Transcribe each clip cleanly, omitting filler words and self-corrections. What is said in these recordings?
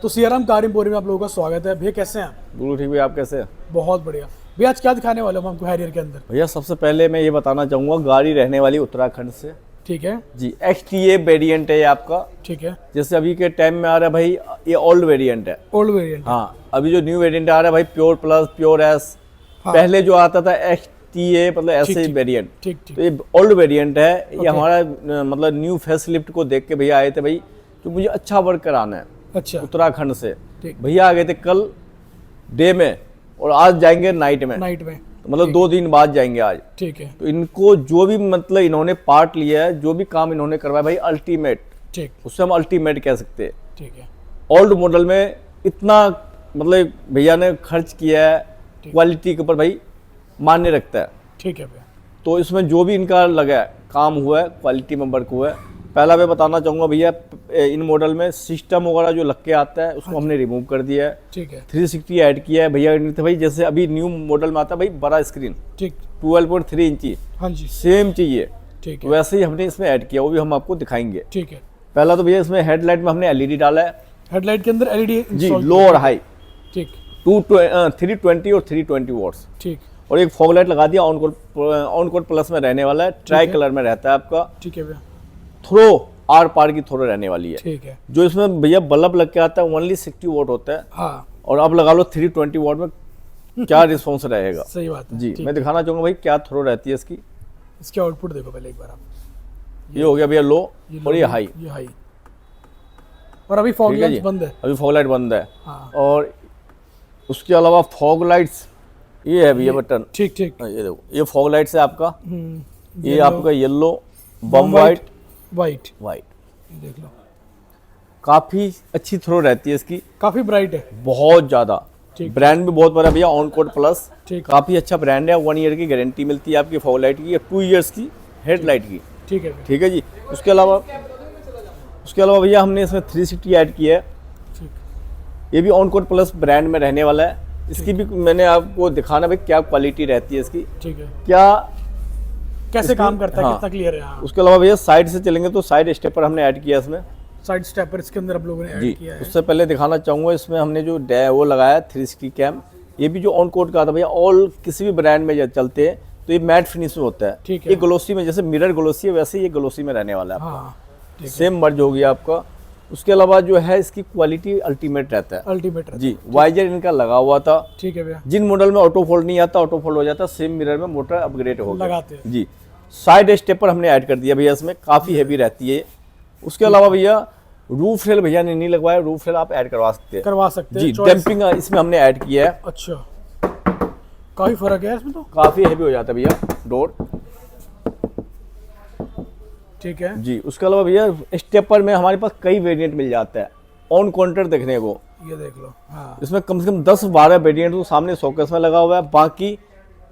तो Siyaram car emporium में आप लोगों का स्वागत है। भैया कैसे हैं आप? बिल्कुल ठीक भैया, आप कैसे हैं? बहुत बढ़िया भैया। आज क्या दिखाने वाले हो हमको हैरियर के अंदर? भैया सबसे पहले मैं ये बताना चाहूँगा, गाड़ी रहने वाली उत्तराखंड से। ठीक है जी, XTA वेरिएंट है ये आपका। ठीक है। जैसे अभी के टाइम में आ रहा है भाई, ये ओल्ड वेरिएंट है। Old variant. हाँ, अभी जो न्यू वेरिएंट आ रहा है भाई, प्योर प्लस, प्योर एस। हाँ। पहले जो आता था XTA मतलब ऐसे वेरिएंट। ठीक ठीक। तो ये ओल्ड वेरिएंट है। ये हमारा मतलब न्यू फेस लिफ्ट को देख के भैया आए थे भाई, जो मुझे अच्छा वर्क कराना है अच्छा उत्तराखंड से। ठीक। भैया आ गए थे कल डे में और आज जाएंगे नाइट में। नाइट में तो मतलब 2 दिन बाद जाएंगे आज। ठीक है। तो इनको जो भी मतलब इन्होंने पार्ट लिया है, जो भी काम इन्होंने करवाया भाई, अल्टीमेट। ठीक। उससे हम अल्टीमेट कह सकते हैं। ठीक है। ओल्ड मॉडल में इतना मतलब भैया ने खर्च किया है, क्वालिटी के ऊपर भाई मान्य रखता है। ठीक है भैया। तो इसमें जो भी इनका लगा है, काम हुआ है, क्वालिटी में वर्क हुआ है। पहला मैं बताना चाहूँगा भैया, इन मॉडल में सिस्टम वगैरह जो लग के आता है उसको हमने रिमूव कर दिया है। ठीक है। 360 ऐड किया है भैया। भाई जैसे अभी न्यू मॉडल में आता है भाई बड़ा स्क्रीन, ठीक 12.3 इंची हाँ जी सेम चाहिए, ठीक है। वैसे ही हमने इसमें ऐड किया, वो भी हम आपको दिखाएंगे। ठीक है। पहला तो भैया इसमें हेडलाइट में हमने एलईडी डाला है। हेडलाइट के अंदर एलईडी जी, लो और हाई, ठीक 320 और 320 वॉट्स। ठीक। और एक फॉग लाइट लगा दिया, ऑन कोड प्लस में रहने वाला है, ट्राई कलर में रहता है आपका। ठीक है भैया। थ्रो आर पार की थ्रो रहने वाली है। ठीक है। जो इसमें भैया बल्ब लग के आता है ओनली 60 वॉट होता है। हाँ और अब लगा लो 320 वॉट में क्या रिस्पॉन्स रहेगा। सही बात है। जी, ठीक। मैं दिखाना चाहूँगा भाई क्या थ्रो रहती है इसकी। इसके आउटपुट देखो पहले एक बार आप। ये हो गया भैया लो और ये लो, हाई। ये हाई। और अभी फॉग ठीक है लाइट्स जी, बंद है। अभी फॉग लाइट बंद है। हाँ और उसके अलावा फॉग लाइट्स ये है भैया बटन। ठीक ठीक। ये देखो, ये फॉग लाइट्स है आपका। ये येलो, आपका येलो, बम वाइट, वाइट वाइट। देख लो, काफी अच्छी थ्रो रहती है इसकी, काफी ब्राइट है। बहुत ज्यादा। ठीक। ब्रांड भी बहुत बड़ा भैया, ऑन कोड प्लस। ठीक। काफी अच्छा ब्रांड है। 1 ईयर की गारंटी मिलती है आपकी फॉग लाइट की, 2 ईयर्स की हेडलाइट की। ठीक है भैया। ठीक है जी। उसके अलावा भैया हमने इसमें 360 ऐड किया है। ठीक। ये भी ऑन कोड प्लस ब्रांड में रहने वाला है। इसकी भी मैंने आपको दिखाना भाई क्या क्वालिटी रहती है इसकी, ठीक है। क्या कैसे काम करता है, हाँ। कितना क्लियर है। हाँ। उसके अलावा भैया साइड से चलेंगे तो साइड स्टेपर हमने ऐड किया इसमें। साइड स्टेपर इसके अंदर आप लोगों ने जी, ऐड किया है। उससे पहले दिखाना चाहूँगा, इसमें हमने जो वो लगाया है 360 कैम। ये भी जो ऑन कोड का आता है भैया, ऑल किसी भी ब्रांड में जब चलते हैं तो ये मैट फिनिश में होता है। ठीक है। ये ग्लोसी में, जैसे मिरर ग्लोसी है वैसे ये ग्लोसी में रहने वाला है आपका। हाँ ठीक है। सेम मर्ज हो गया आपका। उसके अलावा जो है इसकी क्वालिटी अल्टीमेट रहता है। अल्टीमेट जी, वाइजर इनका लगा हुआ था। ठीक है भैया। जिन मॉडल में ऑटो फोल्ड नहीं आता, ऑटो फोल्ड हो जाता, सेम मिरर में मोटर अपग्रेड हो गया। लगाते हैं। जी, साइड स्टेपर हमने ऐड कर दिया भैया, इसमें काफ़ी हैवी रहती है। उसके अलावा भैया रूफ रेल भैया ने नहीं लगवाया, रूफ रेल आप ऐड करवा सकते हैं। करवा सकते हैं। जी, चॉइस। डैम्पिंग इसमें हमने ऐड किया है। अच्छा, काफी फर्क है इसमें तो। काफ़ी हैवी हो जाता है भैया डोर। ठीक है। जी, उसके अलावा भैया स्टेपर में हमारे पास कई वेरिएंट मिल जाता है ऑन काउंटर देखने को। ये देख लो। हाँ इसमें कम से कम 10-12 वेरिएंट तो सामने शोकेस में लगा हुआ है, बाकी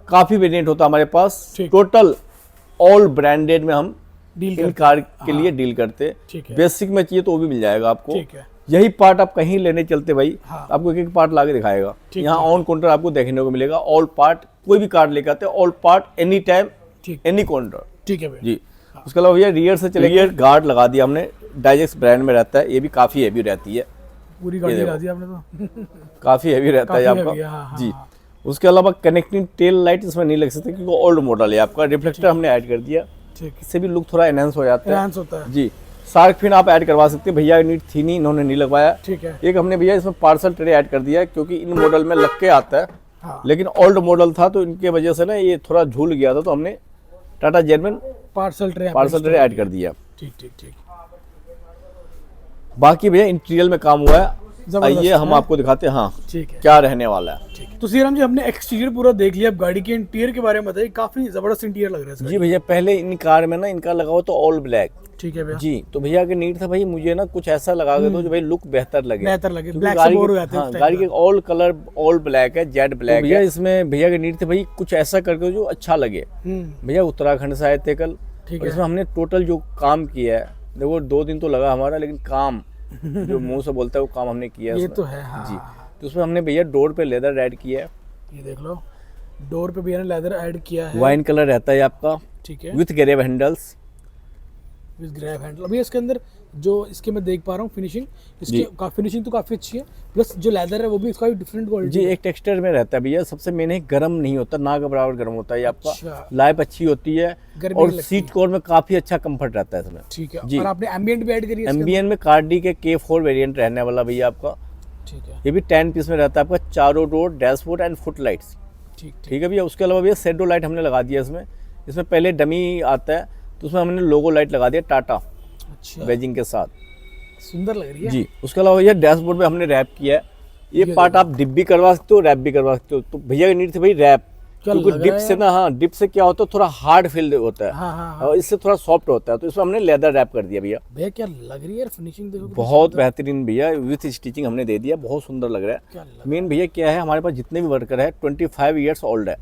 काफ़ी वेरिएंट होता है हमारे पास। ठीक। टोटल ऑल ब्रांडेड में हम डील इन करते कार के लिए डील करते। ठीक है। बेसिक में चाहिए तो वो भी मिल जाएगा आपको। ठीक है। यही पार्ट आप कहीं लेने चलते भाई, हाँ। आपको एक एक पार्ट ला के दिखाएगा। ठीक, यहाँ ऑन काउंटर आपको देखने को मिलेगा। ऑल पार्ट कोई भी कार लेकर आते हैं, ऑल पार्ट एनी टाइम, ठीक। Any counter. ठीक है भैया। जी, उसके अलावा भैया रियर से चलेंगे, रियर गार्ड लगा दिया हमने, डाइजेक्स ब्रांड में रहता है। ये भी काफ़ी हैवी रहती है, पूरी गाड़ी लगा दी आपने तो। काफ़ी हैवी रहता है काफी आपका। heavy है, हाँ, हाँ, जी, हाँ। उसके अलावा कनेक्टिंग टेल लाइट इसमें नहीं लग सकते क्योंकि ओल्ड मॉडल है आपका। रिफ्लेक्टर हमने ऐड कर दिया, ठीक है। इससे भी लुक थोड़ा एनहांस हो जाता है। एनहांस होता है। जी, शार्क फिन आप ऐड करवा सकते हैं भैया, नीट थी नहीं, इन्होंने नहीं लगवाया। ठीक है। एक हमने भैया इसमें पार्सल ट्रे ऐड कर दिया है क्योंकि इन मॉडल में लग के आता है। हाँ। लेकिन ओल्ड मॉडल था तो इनके वजह से ना ये थोड़ा झूल गया था, तो हमने Tata genuine parcel tray add कर दिया। ठीक ठीक ठीक। बाकी भैया इंटीरियर में काम हुआ है, जबरदस्त आइए हम है। आपको दिखाते हैं हाँ ठीक है। क्या रहने वाला है। ठीक है। तो सीराम जी, हमने एक्सटीरियर पूरा देख लिया, अब गाड़ी के इंटीरियर के बारे में बताइए। काफी जबरदस्त इंटीरियर लग रहा है इसका। जी भैया, पहले इन कार में ना इनका लगा हुआ तो ऑल ब्लैक। ठीक है भैया। जी, तो भैया के नीड था भाई मुझे ना कुछ ऐसा लगा के दो जो भाई लुक बेहतर लगे। बेहतर लगे, क्योंकि ब्लैक से गाड़ी बोर हो के- जाते हैं हाँ, उस टाइम गाड़ी पे। के ऑल कलर ऑल ब्लैक है, जेड ब्लैक भैया। इसमें भैया के नीड थे भाई कुछ ऐसा करके जो अच्छा लगे। भैया उत्तराखंड से आए थे कल, ठीक और है। इसमें हमने टोटल जो काम किया है, देखो 2 दिन तो लगा हमारा, लेकिन काम जो मुंह से बोलता है वो काम हमने किया है ये इसमें। तो है। हाँ जी, तो उसमें हमने भैया डोर पे लेदर ऐड किया है। ये देख लो, डोर पे भैया ने लेदर ऐड किया है। वाइन कलर रहता है आपका, ठीक है। With grave handles. With grab handle. अभी इसके अंदर जो इसके मैं देख पा रहा हूँ फिनिशिंग, इसकी फिनिशिंग तो काफ़ी अच्छी है, प्लस जो लेदर है वो भी इसका भी डिफरेंट क्वालिटी जी एक टेक्सचर में रहता है भैया। सबसे मेन है गर्म नहीं होता, ना के बराबर गर्म होता है ये आपका। अच्छा। लाइफ अच्छी होती है गर्मी और नहीं लगती। सीट कवर में काफ़ी अच्छा कंफर्ट रहता है इसमें। ठीक है। जी। और आपने एम्बियंट भी ऐड करी है इसके एम्बियन में कार्डी के K4 वेरिएंट रहने वाला भैया आपका। अंदर? ठीक है। ये भी 10 पीस में रहता है आपका, चारों door, dashboard and foot lights. ठीक ठीक। ठीक है भैया। उसके अलावा भैया शेडो लाइट हमने लगा दिया इसमें। इसमें पहले डमी आता है तो उसमें हमने लोगो लाइट लगा दिया टाटा अच्छा, बैजिंग के साथ। सुंदर लग रही है। जी। उसके अलावा भैया डैशबोर्ड में हमने रैप किया है। ये पार्ट आप डिप भी करवा सकते हो, रैप भी करवा सकते हो। तो भैया की नीड थी भाई रैप, क्या क्योंकि लग डिप रहा है से ना, हाँ डिप से क्या होता है थोड़ा हार्ड फील होता है। हाँ हाँ हाँ। और इससे थोड़ा सॉफ्ट होता है, तो इसमें हमने लेदर रैप कर दिया भैया। भैया क्या लग रही है यार, फिनिशिंग देखो कितनी बहुत सुंदर। बेहतरीन भैया, विथ स्टिचिंग हमने दे दिया, बहुत सुंदर लग रहा क्या है। लग मेन भैया क्या है, हमारे पास जितने भी वर्कर है 25 ईयर्स ओल्ड है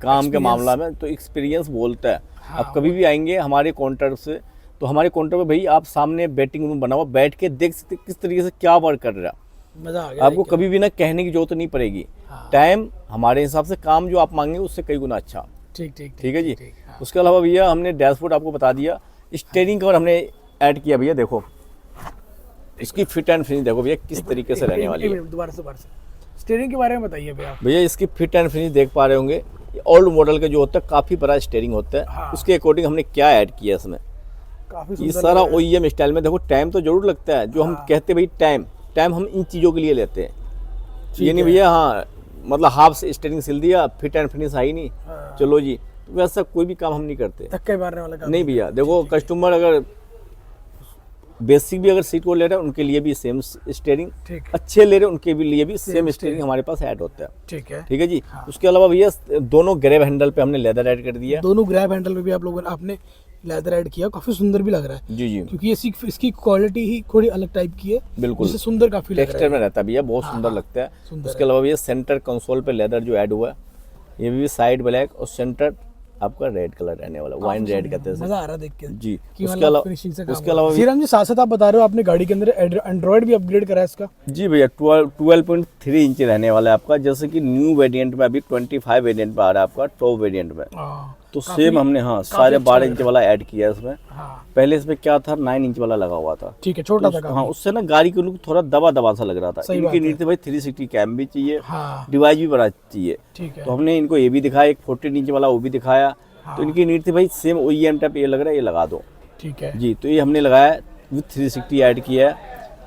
काम के मामला में, तो एक्सपीरियंस बोलता है। हाँ, आप कभी भी आएंगे हमारे काउंटर से, तो हमारे काउंटर पे भाई आप सामने वेटिंग रूम बना हुआ, बैठ के देख सकते किस तरीके से क्या वर्क कर रहा है। मजा आ गया आपको देख के। कभी भी ना कहने की जरूरत नहीं पड़ेगी। हाँ। टाइम हमारे हिसाब से, काम जो आप मांगेंगे उससे कई गुना अच्छा। ठीक ठीक ठीक है जी। ठीक, हाँ। उसके अलावा भैया हमने डैशबोर्ड आपको बता दिया, स्टीयरिंग कवर हमने ऐड किया भैया। देखो इसकी फिट एंड फिनिश देखो भैया किस तरीके से रहने वाली है। दोबारा से स्टीयरिंग के बारे में बताइए भैया। भैया इसकी फिट एंड फिनिश देख पा रहे होंगे। ओल्ड मॉडल का जो होता है काफ़ी बड़ा स्टीयरिंग होता है। हाँ। उसके अकॉर्डिंग हमने क्या ऐड किया इसमें, काफी ये सुंदर सारा लग रहा है। OEM स्टाइल में। देखो टाइम तो जरूर लगता है, जो हम हाँ। कहते हैं भाई टाइम हम इन चीज़ों के लिए लेते हैं। ठीक ये नहीं है। भैया हाँ मतलब हाफ से स्टीयरिंग सिल दिया, फिट एंड फिनिश आई नहीं, हाँ। चलो जी, तो वैसा कोई भी काम हम नहीं करते। धक्के मारने वाला काम नहीं भैया, देखो कस्टमर अगर बेसिक भी अगर सीट को ले रहे हैं उनके लिए भी सेम स्टीयरिंग, ठीक अच्छे ले रहे हैं उनके भी लिए भी सेम स्टीयरिंग हमारे पास ऐड होता है। ठीक है। ठीक है जी। उसके अलावा भैया दोनों ग्रैब हैंडल पे हमने लेदर ऐड कर दिया है। दोनों ग्रैब हैंडल में भी आप लोगों ने आपने लेदर ऐड किया, काफी सुंदर भी लग रहा है, जी जी क्योंकि इसकी क्वालिटी ही थोड़ी अलग टाइप की है, बिल्कुल। जिससे सुंदर काफी लग रहा टेक्सचर में रहता है भैया, बहुत सुंदर लगता है। सुंदर उसके अलावा भैया सेंटर कंसोल पे लेदर जो ऐड हुआ है, ये भी साइड ब्लैक और सेंटर आपका रेड कलर रहने वाला, वाइन रेड कहते हैं है। इसे। मजा आ रहा है देख के जी। कि उसके मतलब अलावा फिनिशिंग से काम उसके अलावा श्रीराम जी, साथ साथ आप बता रहे हो आपने गाड़ी के अंदर एंड्रॉइड भी अपग्रेड करा है इसका। जी भैया 12.3 इंच रहने वाला है आपका। जैसे कि न्यू वेरिएंट में अभी 25 वेरिएंट में आ रहा है आपका, टॉप वेरिएंट में, हाँ, तो सेम हमने हाँ सारे 12 इंच वाला ऐड किया है इसमें। हाँ पहले इसमें क्या था 9 इंच वाला लगा हुआ था। ठीक है, छोटा था हाँ काफी। उससे ना गाड़ी के लुक थोड़ा दबा दबा सा लग रहा था। सही इनकी बात है। नीड थी भाई 360 कैम भी चाहिए, हाँ डिवाइस भी बड़ा चाहिए, ठीक है। तो हमने इनको ये भी दिखाया, एक 14 इंच वाला वो भी दिखाया। हाँ। तो इनकी नीड थी भाई सेम OEM टाइप ये लग रहा है, ये लगा दो ठीक है, जी। तो ये हमने लगाया विथ 360 ऐड किया है।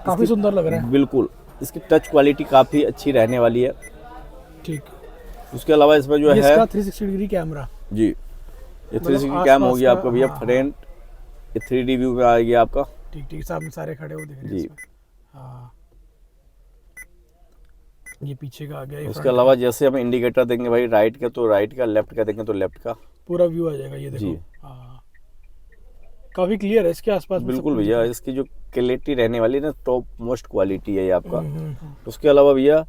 काफी सुंदर लग रहा है। बिल्कुल। इसकी टच क्वालिटी काफ़ी अच्छी रहने वाली है। ठीक, उसके अलावा इसमें जो ये है इसका 360 डिग्री कैमरा। जी, ये 360 कैम हो गया आपका भैया फ्रंट, ये 3D व्यू में आ गया आपका। ठीक ठीक, सामने सारे खड़े हुए दिख रहे हैं जी। इसमें। हाँ, ये पीछे का आ गया, ये उसके front अलावा जैसे हम इंडिकेटर देंगे भाई राइट का तो राइट का, लेफ्ट का देंगे तो लेफ्ट का। का पूरा व्यू आ जाएगा, ये देखो। जी। हाँ, काफी क्लियर है इसके आसपास में सब बिल्कुल कुछ। भैया, इसकी जो क्वालिटी रहने वाली है ना, टॉप मोस्ट क्वालिटी है ये आपका। हम्म। उसके अलावा भैया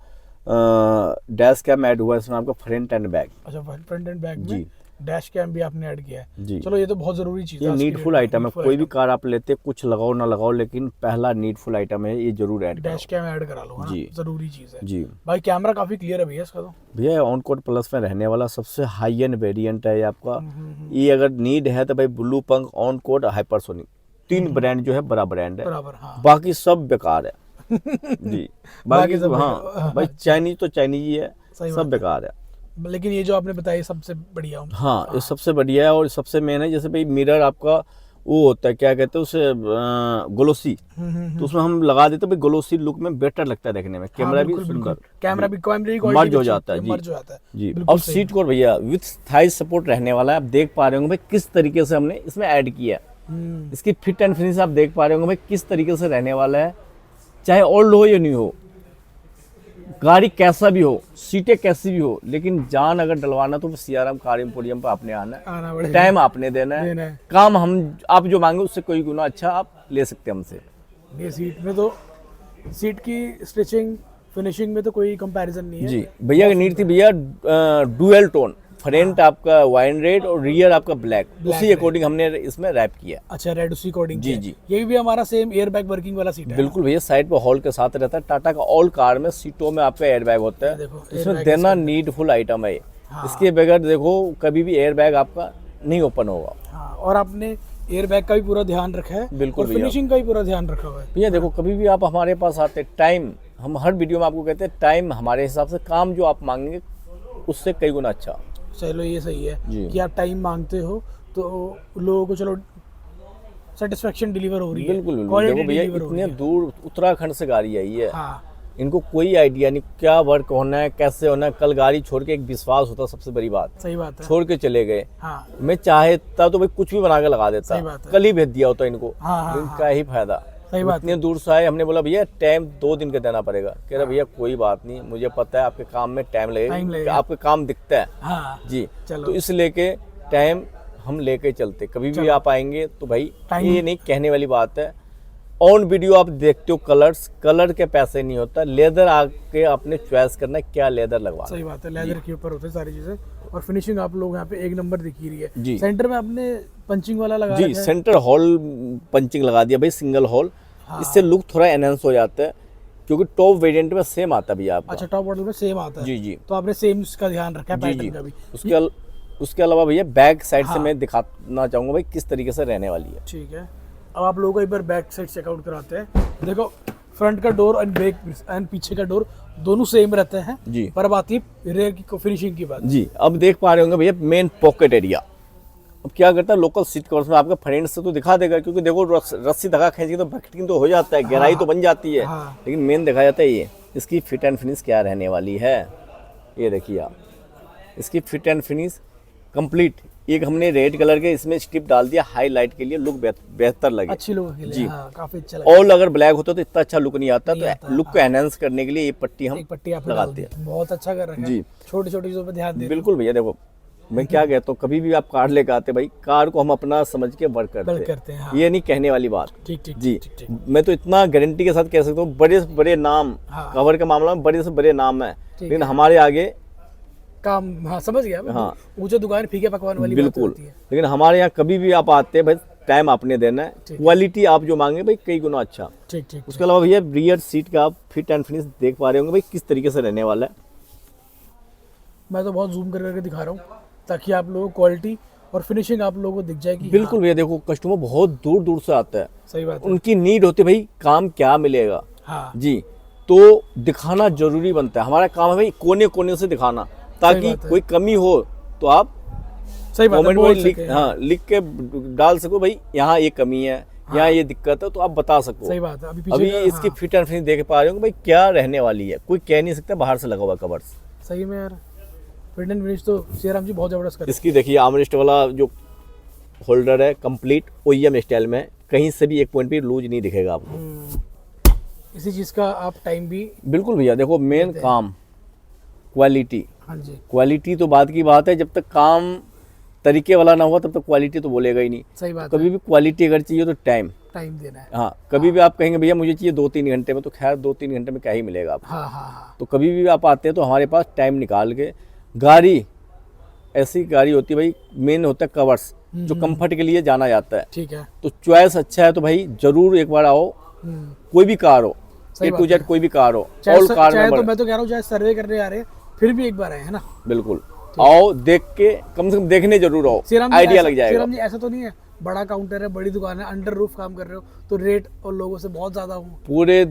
डैश कैम ऐड हुआ है इसमें आपका फ्रंट एंड बैक। अच्छा, फ्रंट एंड बैक में जी। डैश कैम भी आपने ऐड किया है। जी। चलो, ये तो बहुत जरूरी चीज ये है आज की नीडफुल डेट में, आइटम है, needful कोई भी item। कार आप लेते कुछ लगाओ ना लगाओ, लेकिन पहला नीडफुल आइटम है, ये जरूर ऐड डैश कैम ऐड करा लो, है ना? जी। जरूरी चीज है। जी भाई कैमरा काफी क्लियर है भैया इसका तो। भैया ऑन कोड प्लस में रहने वाला सबसे हाई एंड वेरिएंट है ये आपका। हम्म। ये अगर नीड है तो भाई ब्लू पंख, ऑन कोड, हाइपरसोनिक, 3 ब्रांड जो है बड़ा ब्रांड है, बराबर, हाँ। बाकी सब बेकार है जी। बाकी सब हाँ बेकार। भाई चाइनीज तो चाइनीज ही है, सही बात सब है। बेकार है। लेकिन ये जो आपने बताया सबसे बढ़िया हूँ। हाँ ये सबसे बढ़िया है और सबसे मेन है। जैसे भाई मिरर आपका वो होता है, क्या कहते हैं उसे, ग्लोसी, तो उसमें हम लगा देते हैं भाई, ग्लोसी लुक में बेटर लगता है देखने में। कैमरा भी सुंदर, कैमरा भी मर्ज क्वालिटी हो जाता है जी। मर्ज हो जाता है जी। बिल्कुल अब सही। सीट कोर भैया विथ थाई सपोर्ट रहने वाला है। आप देख पा रहे होंगे भाई किस तरीके से हमने इसमें ऐड किया है। हम्म, इसकी फिट एंड फिनिश आप देख पा रहे होंगे भाई किस तरीके से रहने वाला है। चाहे ओल्ड हो या न्यू हो, गाड़ी कैसा भी हो, सीटें कैसी भी हो, लेकिन जान अगर डलवाना तो सियाराम कार एम्पोरियम पे आपने आना है, आना पड़ेगा। टाइम आपने देना देना है, है। काम हम आप जो मांगे उससे कोई गुना अच्छा आप ले सकते हैं हमसे। ये सीट में तो, सीट की स्टिचिंग फिनिशिंग में तो कोई कंपैरिजन नहीं है। जी भैया की नीड थी भैया डुअल टोन, फ्रंट आपका वाइन रेड और रियर आपका ब्लैक, उसी अकॉर्डिंग हमने इसमें रैप किया। अच्छा, रेड उसी कोडिंग जी, जी। ये भी हमारा सेम एयर बैग वर्किंग वाला सीट है। बिल्कुल भैया, साइड पे हॉल के साथ रहता है। टाटा का ऑल कार में सीटों में आपका एयर बैग होता है, देखो, इसमें airbag देना नीडफुल आइटम है ये। हाँ। इसके बगैर देखो कभी भी एयर बैग आपका नहीं ओपन होगा। हाँ, और आपने एयर बैग का भी पूरा ध्यान रखा है, बिल्कुल और भैया। फिनिशिंग का भी पूरा ध्यान रखा हुआ है। भैया देखो, कभी भी आप हमारे पास आते, टाइम हम हर वीडियो में आपको कहते हैं, टाइम हमारे हिसाब से काम जो आप मांगेंगे उससे कई गुना अच्छा। चलो ये सही है जी। कि आप टाइम मांगते हो तो लोगों को चलो सेटिस्फेक्शन डिलीवर हो रही है, बिल्कुल बिल्कुल। क्वालिटी देखो भैया, डिलीवर हो रही इतने है। दूर उत्तराखंड से गाड़ी आई है, हाँ इनको कोई आइडिया नहीं क्या वर्क होना है, कैसे होना है। कल गाड़ी छोड़ के एक विश्वास होता, सबसे बड़ी बात, सही बात है। छोड़ के चले गए। हाँ मैं चाहता तो भाई कुछ भी बना के लगा देता, सही बात है। कल ही भेज दिया होता इनको। हाँ, हाँ, लेकिन क्या ही फायदा, सही बात इतने दूर से आए। हमने बोला भैया टाइम 2 दिन का देना पड़ेगा। कह रहा भैया कोई बात नहीं, मुझे पता है आपके काम में टाइम टाइम लगेगा, लगेगा। आपका काम दिखता है हाँ जी। चलो। तो इस लेके टाइम हम लेके चलते, कभी भी आप आएंगे तो भाई टाइम- ये नहीं कहने वाली बात है। ऑन वीडियो आप देखते हो कलर्स, कलर के पैसे नहीं होता। लेदर आके आपने चॉइस करना है क्या लेदर लगवा। सही बात है, लेदर के ऊपर होते हैं सारी चीजें, और फिनिशिंग आप लोग यहाँ पे एक नंबर दिख ही रही है। जी। सेंटर में आपने पंचिंग वाला लगा जी, रखा है। सेंटर हॉल पंचिंग लगा दिया भाई, सिंगल हॉल। इससे लुक थोड़ा एनहेंस हो जाता है, क्योंकि टॉप वेरिएंट में सेम आता है भैया आपका। अच्छा, टॉप मॉडल में सेम आता है। जी जी तो आपने सेम का ध्यान रखा है, जी जी। पैटर्न का भी। उसके अलावा भैया बैक साइड से हाँ। मैं दिखाना चाहूँगा भाई किस तरीके से रहने वाली है। ठीक है, अब आप लोगों को एक बार बैक साइड चेकआउट कराते हैं। देखो, फ्रंट का डोर एंड बैक एंड पीछे का डोर दोनों सेम रहते हैं जी पर अब आती है रेयर की फिनिशिंग की बात। जी। अब देख पा रहे होंगे भैया मेन पॉकेट एरिया। अब क्या करता है लोकल सीट कवर्स में आपका फ्रेंड से तो दिखा देगा, क्योंकि देखो रस्सी धागा खींच के तो भटकिंग तो हो जाता है, गहराई तो बन जाती है। हाँ। लेकिन मेन देखा जाता है ये इसकी फिट एंड फिनिश क्या रहने वाली है। ये देखिए आप, इसकी फिट एंड फिनिश कंप्लीट। एक हमने रेड कलर के इसमें स्ट्रिप डाल दिया हाईलाइट के लिए, लुक बेहतर लगे। अच्छी लोगों के जी। लिए हाँ, काफी अच्छा लगा। ऑल अगर ब्लैक होता तो इतना अच्छा लुक नहीं आता, नहीं आता, तो लुक को एनहेंस करने के लिए ये पट्टी हम एक पट्टी आपने डाल लगाते दी, हैं। बहुत अच्छा कर रखा है। जी। छोटी छोटी चीजों पर ध्यान दे। बिल्कुल भैया। देखो मैं क्या कहता हूँ, कभी भी आप कार लेकर आते भाई, कार को हम अपना समझ के वर्क वर्क करते करते हैं, हाँ। ये नहीं कहने वाली बात। ठीक ठीक जी। ठीक ठीक। मैं तो इतना गारंटी के साथ कह सकता हूँ, बड़े से बड़े नाम, हाँ। कवर के मामला में बड़े से बड़े नाम है, ठीक लेकिन हमारे आगे काम, हाँ समझ गया मैं। हाँ। ऊंचे दुकान फीके पकवान वाली बात बिल्कुल। होती है। लेकिन हमारे यहाँ कभी भी आप आते हैं भाई, टाइम आपने देना है, क्वालिटी आप जो मांगे भाई कई गुना अच्छा। ठीक ठीक। उसके अलावा भैया रियर सीट का आप फिट एंड फिनिश देख पा रहे होंगे भाई किस तरीके से रहने वाला है। मैं तो बहुत जूम करके दिखा रहा हूँ ताकि आप लोगों को क्वालिटी और फिनिशिंग आप लोगों को दिख जाएगी। बिल्कुल भैया। देखो कस्टमर बहुत दूर दूर से आता है, सही बात है। उनकी नीड होती है भाई काम क्या मिलेगा। हाँ जी। तो दिखाना जरूरी बनता है, हमारा काम है भाई कोने कोने से दिखाना, ताकि बात है। कोई कमी हो तो आप सही बात है, कमेंट बोल में लिख, सके, हाँ लिख के डाल सको भाई यहाँ ये कमी है, यहाँ ये दिक्कत है, तो आप बता सको। सही बात है। अभी पीछे अभी का, इसकी हाँ, फिट एंड फिनिश देख पा रहे हो भाई क्या रहने वाली है, कोई कह नहीं सकता बाहर से लगा हुआ कवर्स। सही में यार फिट एंड फिनिश तो श्रीराम जी बहुत जबरदस्त कर। इसकी देखिए आर्मरेस्ट वाला जो होल्डर है कंप्लीट ओईएम स्टाइल में है, कहीं से भी एक पॉइंट भी लूज नहीं दिखेगा आपको। इसी चीज का आप टाइम भी। बिल्कुल भैया। देखो मेन काम क्वालिटी, हाँ जी क्वालिटी तो बात की बात है, जब तक काम तरीके वाला ना हुआ तब तक क्वालिटी तो बोलेगा ही नहीं। सही बात है। कभी भी क्वालिटी अगर चाहिए तो टाइम, टाइम देना है। हाँ कभी भी आप कहेंगे भैया मुझे चाहिए 2-3 घंटे में, तो खैर 2-3 घंटे में क्या ही मिलेगा आपको। हाँ हाँ हाँ। तो कभी भी आप आते हैं तो हमारे पास टाइम निकाल के, गाड़ी ऐसी गाड़ी होती है भाई, मेन होता है कवर्स जो कंफर्ट के लिए जाना जाता है। ठीक है। तो चॉइस अच्छा है तो भाई जरूर एक बार आओ, कोई भी कार हो, सही ए बात टू है। जेड कोई भी कार हो, चाहे ऑल कार चाहे में तो मैं तो कह रहा हूँ चाहे सर्वे करने आ रहे हैं फिर भी एक बार आए, है ना। बिल्कुल आओ, देख के कम से कम देखने जरूर आओ, श्रीराम जी आइडिया ऐसा- लग जाएगा। श्रीराम जी ऐसा तो नहीं है बड़ा काउंटर है, बड़ी दुकान है, अंडर रूफ काम कर रहे हो तो रेट और लोगों से बहुत ज्यादा हूँ। पूरे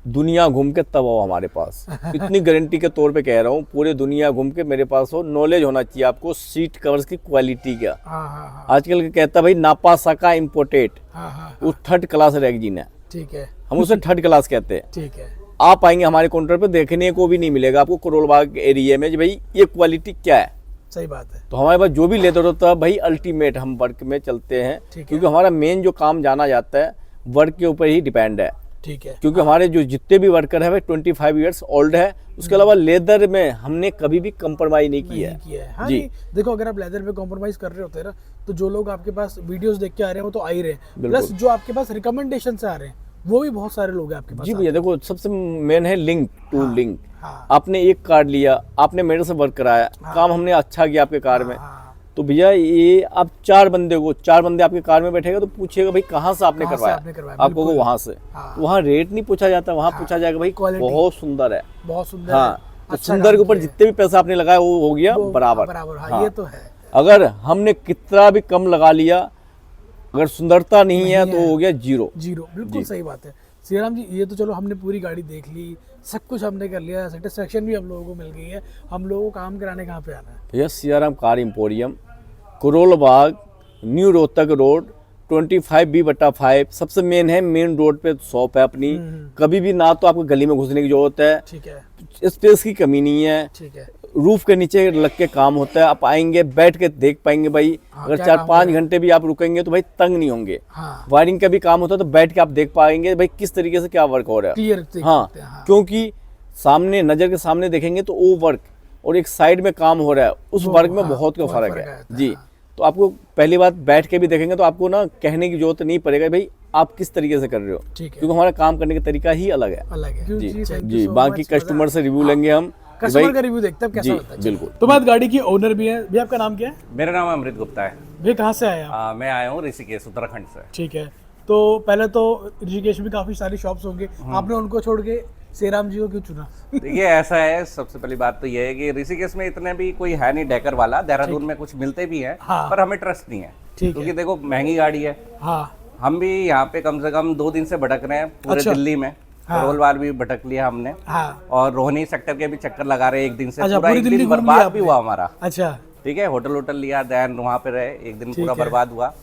दुनिया घूम के तब आओ हमारे पास, इतनी गारंटी के तौर पे कह रहा हूँ, पूरे दुनिया घूम के मेरे पास हो। नॉलेज होना चाहिए आपको सीट कवर्स की क्वालिटी का। हाँ हाँ हाँ आजकल के कहता भाई नापा सका इम्पोर्टेड, हाँ हाँ। वो 3rd क्लास रेगजीन है, ठीक है हम उसे 3rd क्लास कहते हैं। ठीक है। आप आएंगे हमारे काउंटर पे देखने को भी नहीं मिलेगा आपको करोल बाग एरिया में, भाई ये क्वालिटी क्या है। सही बात है। तो हमारे पास जो भी लेदर होता है भाई अल्टीमेट हम वर्क में चलते हैं, ठीक है। क्योंकि हमारा मेन जो काम जाना जाता है वर्क के ऊपर ही डिपेंड है। ठीक है। क्योंकि हमारे जो जितने भी वर्कर है भाई 25 ईयर्स ओल्ड है। उसके अलावा लेदर में हमने कभी भी कंप्रोमाइज नहीं किया है। किया है। हाँ जी। नहीं, देखो अगर आप लेदर पे कॉम्प्रोमाइज कर रहे होते हैं ना तो जो लोग आपके पास वीडियोस देख के आ रहे हैं वो तो आ ही रहे हैं, प्लस जो आपके पास रिकमेंडेशन से आ रहे हैं वो भी बहुत सारे लोग हैं आपके पास। जी भैया। देखो सबसे मेन है लिंक टू लिंक। हाँ। आपने एक कार्ड लिया, आपने मेरे से वर्क कराया, काम हमने अच्छा किया आपके कार में, हाँ। तो भैया ये आप 4 बंदे आपके कार में बैठेगा तो पूछेगा भाई कहाँ से आपने कहाँ से करवाया, आपने करवाया, आपको बिल्कुल। वहाँ से। हाँ। तो वहाँ रेट नहीं पूछा जाता, वहाँ पूछा जाएगा भाई Quality। बहुत सुंदर है। बहुत सुंदर हाँ। है। तो अच्छा सुंदर के काम ऊपर किया है। जितने भी पैसा आपने लगाया वो हो गया वो बराबर। बराबर। हाँ, हाँ। ये तो है। अगर हमने कितना भी कम लगा लिया अगर सुंदरता नहीं है तो हो गया जीरो। जीरो, बिल्कुल सही बात है। श्रीराम जी, ये तो चलो हमने पूरी गाड़ी देख ली, सब कुछ हमने कर लिया, सेटिस्फेक्शन भी हम लोगों को मिल गई है। हम लोगों को काम कराने कहाँ पे आना है? भैया Siyaram car emporium, Karol Bagh, new Rohtak road, 25B/5। सबसे मेन है, मेन रोड पे शॉप है अपनी। कभी भी ना तो आपको गली में घुसने की जरूरत है, ठीक है, स्पेस की कमी नहीं है, ठीक है। रूफ के नीचे लग के काम होता है। आप आएंगे बैठ के देख पाएंगे भाई। हाँ, अगर क्या 4-5 घंटे भी आप रुकेंगे तो भाई तंग नहीं होंगे। हाँ, वायरिंग का भी काम होता है तो बैठ के आप देख पाएंगे भाई किस तरीके से क्या वर्क हो रहा है। क्लियर हाँ, क्योंकि सामने नजर के सामने देखेंगे तो वो वर्क और एक साइड में काम हो रहा है, उस वर्क में बहुत का फर्क है जी। तो आपको पहली बात बैठ के भी देखेंगे तो आपको ना कहने की जरूरत नहीं पड़ेगा भाई आप किस तरीके से कर रहे हो, क्योंकि हमारा काम करने का तरीका ही अलग है। जी, बाकी कस्टमर से रिव्यू लेंगे हम, कस्टमर का रिव्यू देखते हैं कैसा होता है। बिल्कुल। तो बात गाड़ी की ओनर भी है। भैया आपका नाम क्या है? मेरा नाम अमृत गुप्ता है। भैया कहाँ से आए आप? मैं आया हूँ ऋषिकेश उत्तराखंड से। ठीक है, तो पहले तो ऋषिकेश में काफी सारी शॉप्स होंगे, आपने उनको छोड़ के श्रीराम जी को क्यों चुना? देखिए ऐसा है, सबसे पहली बात तो ये है कि ऋषिकेश में इतने भी कोई है नहीं डेकर वाला। देहरादून में कुछ मिलते भी हैं, हाँ। पर हमें ट्रस्ट नहीं है, क्योंकि देखो महंगी गाड़ी है। हाँ, हम भी यहाँ पे कम से कम 2 दिन से भटक रहे हैं पूरे दिल्ली में। करोल बाग भी भटक लिया हमने, और रोहिणी सेक्टर के भी चक्कर लगा रहे एक दिन से। पूरा एक दिन बर्बाद भी हुआ हमारा। अच्छा, ठीक है, होटल लिया, देन वहाँ पे रहे एक दिन, पूरा बर्बाद हुआ।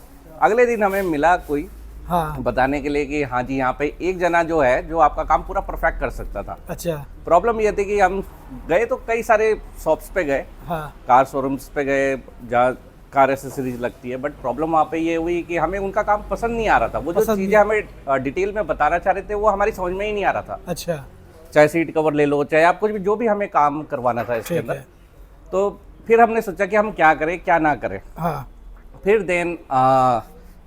अगले दिन हमें मिला कोई बताने के लिए कि हाँ जी यहाँ पे एक जना जो है जो आपका काम पूरा परफेक्ट कर सकता था। अच्छा। प्रॉब्लम ये थी कि हम गए तो कई सारे शॉप्स पे गए, कार शोरूम्स पे गए जहाँ कार एसेसरीज लगती है, बट प्रॉब्लम वहाँ पे ये हुई कि हमें उनका काम पसंद नहीं आ रहा था। वो जो चीज़ें हमें डिटेल में बताना चाह रहे थे वो हमारी समझ में ही नहीं आ रहा था। अच्छा। चाहे सीट कवर ले लो, चाहे आप कुछ भी, जो भी हमें काम करवाना था इसके अंदर। तो फिर हमने सोचा कि हम क्या करें क्या ना करें। फिर देन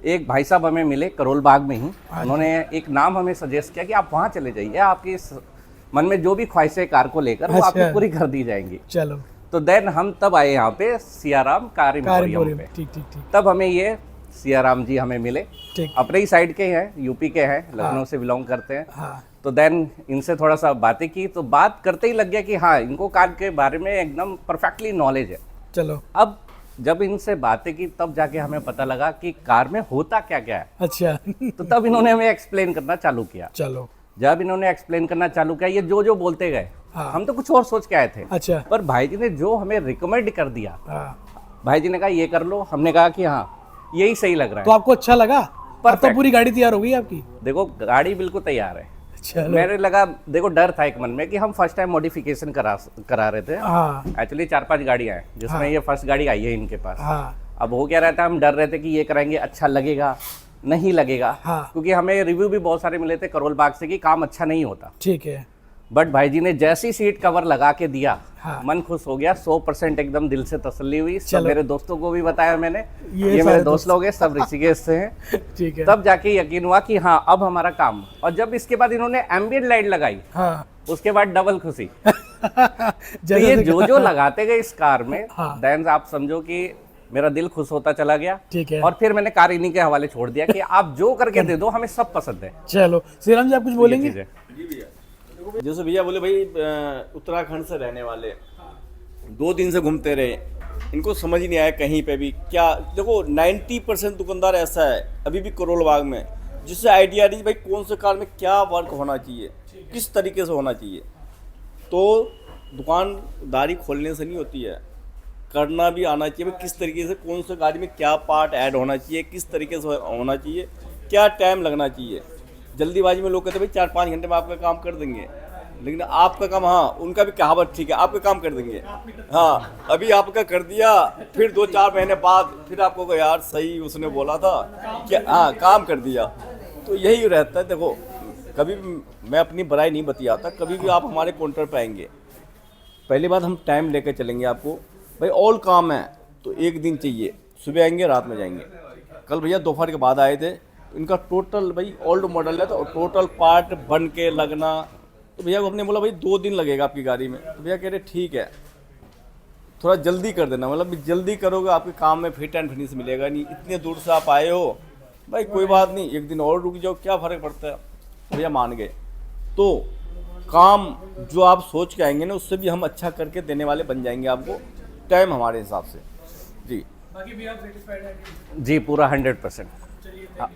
एक भाई साहब हमें मिले करोल बाग में ही। उन्होंने एक नाम हमें सजेस्ट किया कि आप वहाँ चले जाइए, आपकी मन में जो भी ख्वाहिशें कार को लेकर वो आपकी पूरी कर दी जाएंगी। चलो, तो देन हम तब आए यहाँ पे सियाराम कार एम्पोरियम पे। ठीक। तब हमें ये सियाराम जी हमें मिले, अपने ही साइड के हैं, यूपी के हैं, लखनऊ से बिलोंग करते हैं। तो देन इनसे थोड़ा सा बातें की, तो बात करते ही लग गया कि हाँ इनको कार के बारे में एकदम परफेक्टली नॉलेज है। चलो, अब जब इनसे बातें की तब जाके हमें पता लगा कि कार में होता क्या क्या है। अच्छा। तो तब इन्होंने हमें एक्सप्लेन करना चालू किया। चलो, जब इन्होंने एक्सप्लेन करना चालू किया, ये जो बोलते गए, हम तो कुछ और सोच के आए थे। अच्छा। पर भाई जी ने जो हमें रिकमेंड कर दिया, भाई जी ने कहा ये कर लो, हमने कहा कि हाँ यही सही लग रहा है। तो आपको अच्छा लगा? अब तो पूरी गाड़ी तैयार हो गई आपकी? देखो गाड़ी बिल्कुल तैयार है। चलो। मेरे लगा, देखो डर था एक मन में कि हम फर्स्ट टाइम मॉडिफिकेशन करा रहे थे। एक्चुअली 4-5 गाड़ियां हैं जिसमें ये फर्स्ट गाड़ी आई है इनके पास। अब हो क्या रहता है, हम डर रहे थे कि ये कराएंगे अच्छा लगेगा नहीं लगेगा, क्योंकि हमें रिव्यू भी बहुत सारे मिले थे करोल बाग से कि काम अच्छा नहीं होता। ठीक है। बट भाई जी ने जैसी सीट कवर लगा के दिया, मन खुश हो गया, 100% एकदम दिल से तसल्ली हुई। सब मेरे दोस्तों को भी बताया मैंने, ये मेरे दोस्त लोग हैं, सब ऋषिकेश से हैं। ठीक है। तब जाके यकीन हुआ कि हाँ अब हमारा काम। और जब इसके बाद इन्होंने एम्बिएंट लाइट लगाई, उसके बाद डबल खुशी। तो ये जो लगाते गए इस कार में, देन आप समझो कि मेरा दिल खुश होता चला गया। ठीक है। और फिर मैंने कार इन्हीं के हवाले छोड़ दिया कि आप जो करके दे दो, हमें सब पसंद है। चलो, श्रीराम जी आप कुछ बोलेंगे? जैसे भैया बोले भाई उत्तराखंड से रहने वाले, 2 दिन से घूमते रहे, इनको समझ ही नहीं आया कहीं पे भी क्या। देखो 90% दुकानदार ऐसा है अभी भी करोल बाग में, जिससे आइडिया नहीं भाई कौन से कार में क्या वर्क होना चाहिए, किस तरीके से होना चाहिए। तो दुकानदारी खोलने से नहीं होती है, करना भी आना चाहिए भाई किस तरीके से, कौन से गाड़ी में क्या पार्ट ऐड होना चाहिए, किस तरीके से होना चाहिए, क्या टाइम लगना चाहिए। जल्दीबाजी में लोग कहते हैं भाई 4-5 घंटे में आपका काम कर देंगे, लेकिन आपका काम, हाँ उनका भी कहावत ठीक है, आपका काम कर देंगे। हाँ अभी आपका कर दिया, फिर 2-4 महीने बाद फिर आपको को यार सही उसने बोला था कि हाँ काम कर दिया। तो यही रहता है। देखो कभी मैं अपनी बुराई नहीं बतियाता, कभी भी आप हमारे काउंटर पर आएंगे, पहली बात हम टाइम लेकर चलेंगे आपको। भाई ऑल काम है तो 1 दिन चाहिए, सुबह आएंगे रात में जाएंगे। कल भैया दोपहर के बाद आए थे, इनका टोटल भाई ओल्ड मॉडल है तो टोटल पार्ट बन के लगना, तो भैया को हमने बोला भाई 2 दिन लगेगा आपकी गाड़ी में। तो भैया कह रहे ठीक है थोड़ा जल्दी कर देना, मतलब जल्दी करोगे आपके काम में फिट एंड फिनिश मिलेगा नहीं, इतने दूर से आप आए हो भाई, कोई बात नहीं 1 दिन और रुक जाओ, क्या फ़र्क पड़ता है। भैया मान गए। तो काम जो आप सोच के आएंगे ना, उससे भी हम अच्छा करके देने वाले बन जाएंगे आपको, टाइम हमारे हिसाब से। जी बाकी भी आप सेटिस्फाइड हैं? जी पूरा 100%। हाँ,